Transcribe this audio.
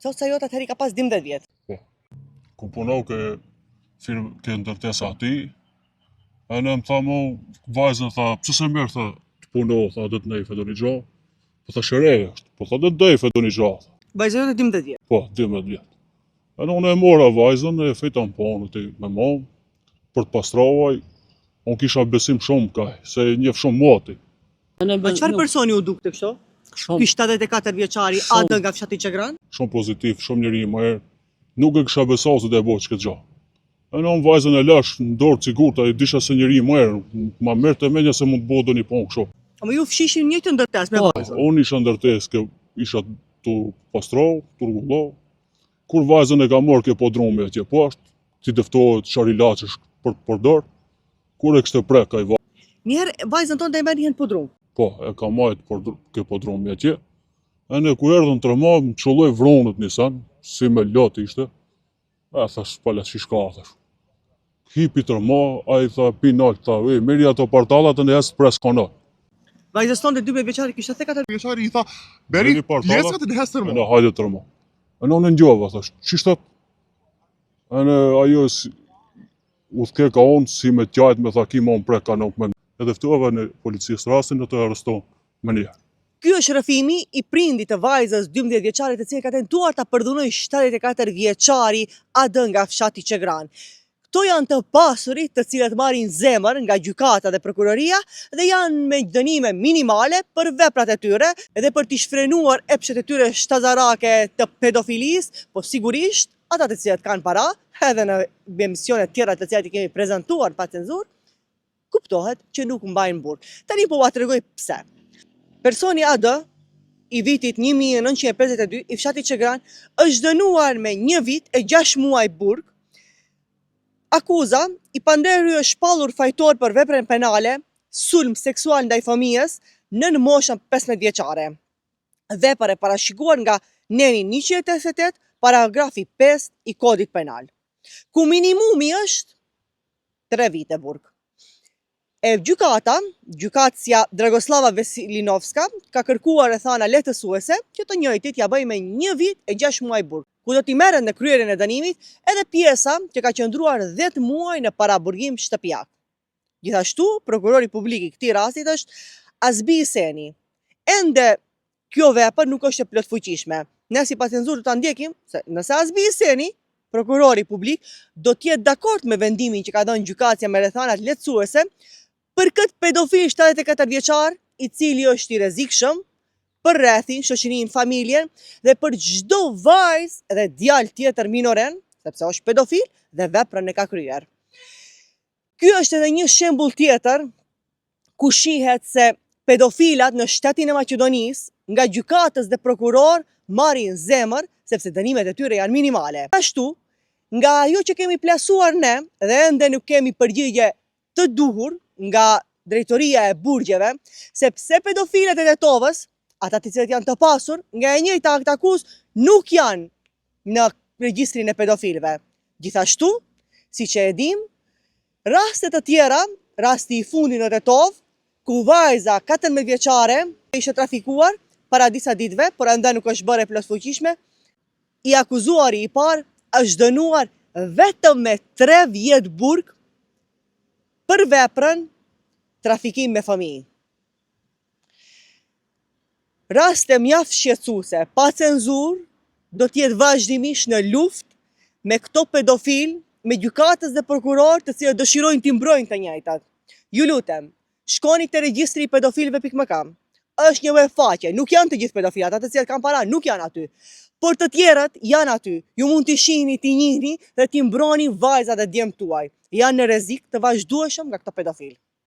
Thot se ajo atëherë ka pas 12 vjet. Po. Ku punoj ke ndërtesa aty, e në më tha mu, vajzën tha, pse se mirë, tha, të punoj, tha, do të nejfe do një gjo, po tha shëreje është, po tha, do të nejfe do një gjo, tha. Vajza jote 12 vjet. Po, 12 vjet. E në unë e mora vajzën, e fejtan punë ti me mu, për të pastruaj, unë kisha besim shumë kaj, se njef shumë moti. Po çfarë personi u duk të kështu? Ky 74 vjeçari AD nga fshati Çegran? Shumë pozitiv, shumë njëri i mirë, nuk e kisha besau se do e bëj këtë gjë. E në unë vajzën e lash në dorë sigurta, i disha se njëri i mirë, ma mirë të menja se mund të bëjë do një punë kështu. Ama ju fshishin një të ndërtes me vajzën? Unë isha ndërtes, isha të pastroj, të rrugulloh. Kur vajzën e ka marrë ke podrumi atje poshtë, ti dëftohet çfarë ilaçesh për të përdor, kur e kishte prek ai vajzë. Njëherë vajzën tonë e merrnin në podrum. Po, e ka marrë ke podrumi atje. E ne kur erdhën trema, më çolloi vronët nisan, si me lot ishte. E thash, pala që shka, thash. Hipi trema, a i tha, pinal, tha, meri ato partallat e në jesë pres kanal. Vajzës tonë dhe 12 vjeçari kishte 74 vjeçari i tha, beri pjesët e në hes tërmo. E në hajde tërmo. E në njova, thash, qishtat? E në ajo u thke ka onë, si me tjajt me tha, ki ma unë prek kanal me. Edhe ftuava në policisë rastin e të arreston me njëherë. Ky është rrëfimi i prindit të vajzës 12 vjeçare të cilë ka tentuar ta përdhunojë 74 vjeçari AD nga fshati Çegran. Këto janë të pasurit të cilët marrin zemër nga gjykata dhe prokuroria dhe janë me dënime minimale për veprat e tyre edhe për t'i shfrenuar epshet e tyre shtazarake të pedofilisë, po sigurisht ata të cilët kanë para, edhe në emisione tjera të cilat i kemi prezantuar pa cenzurë, kuptohet që nuk mbajnë burg. Tani po ua tregoj pse. Personi AD i vitit 1952 i fshati Çegran është dënuar me 1 vit e 6 muaj burg. Akuza i pandehuri është shpallur fajtor për veprën penale, sulm seksual ndaj fëmijës nën moshën 15 vjeçare. Vepër e parashikuar nga neni 188, paragrafi 5 i kodit penal. Ku minimumi është 3 vite burg. E gjykatësja Dragoslava Vesilinovska, ka kërkuar e thana lehtësuese që të njëjtit ja bëj me 1 vit e 6 muaj burg, ku do t'i merret në kryerjen e dënimit edhe pjesa që ka qëndruar 10 muaj në paraburgim shtëpiak. Gjithashtu, prokurori publik i këtij rasti është Azbi Iseni. Ende kjo vepër nuk është e plotfuqishme. Ne si pa cenzurë do ta ndjekim se nëse Azbi Iseni, prokurori publik, do t'jetë dakord me vendimin që ka dhënë gjykatësja me rrethanat lehtësuese për këtë pedofil 74 vjeçar, i cili është i rrezikshëm për rrethin, shoqërinë, familjen dhe për çdo vajzë dhe djalë tjetër minoren, sepse është pedofil dhe veprën e ka kryer. Ky është edhe një shembull tjetër ku shihet se pedofilat në shtetin e Maqedonisë nga gjykatës dhe prokuror marrin zemër sepse dënimet e tyre janë minimale. Ashtu, nga ajo që kemi plasuar ne dhe ende nuk kemi përgjigje të duhur nga drejtoria e burgjeve, sepse pedofilet e Tetovës, ata të cilët janë të pasur, nga e njëjta akt akuzë nuk janë në regjistrin e pedofilëve. Gjithashtu, siç e dim, raste të tjera, rasti i fundit në Tetovë, ku vajza 14 vjeçare ishte trafikuar para disa ditëve, por ende nuk është bërë e plotfuqishme, i akuzuari i parë është dënuar vetëm me 3 vjet burg për veprën trafikim me fëmijë. Raste mjaft shqetësuese, pa cenzurë, do t'jetë vazhdimisht në luftë me këto pedofil, me gjykatës dhe prokuror të cilët dëshirojnë t'i mbrojnë të njëjtat. Ju lutem, shkoni te regjistri i pedofilëve.mk. Është një web faqe, nuk janë të gjithë pedofilat, ata të cilët kanë para nuk janë aty. Por të tjerët janë aty. Ju mund t'i shihni, t'i njihni dhe t'i mbroni vajzat e djemt tuaj. Janë në rrezik të vazhdueshëm nga këto pedofil.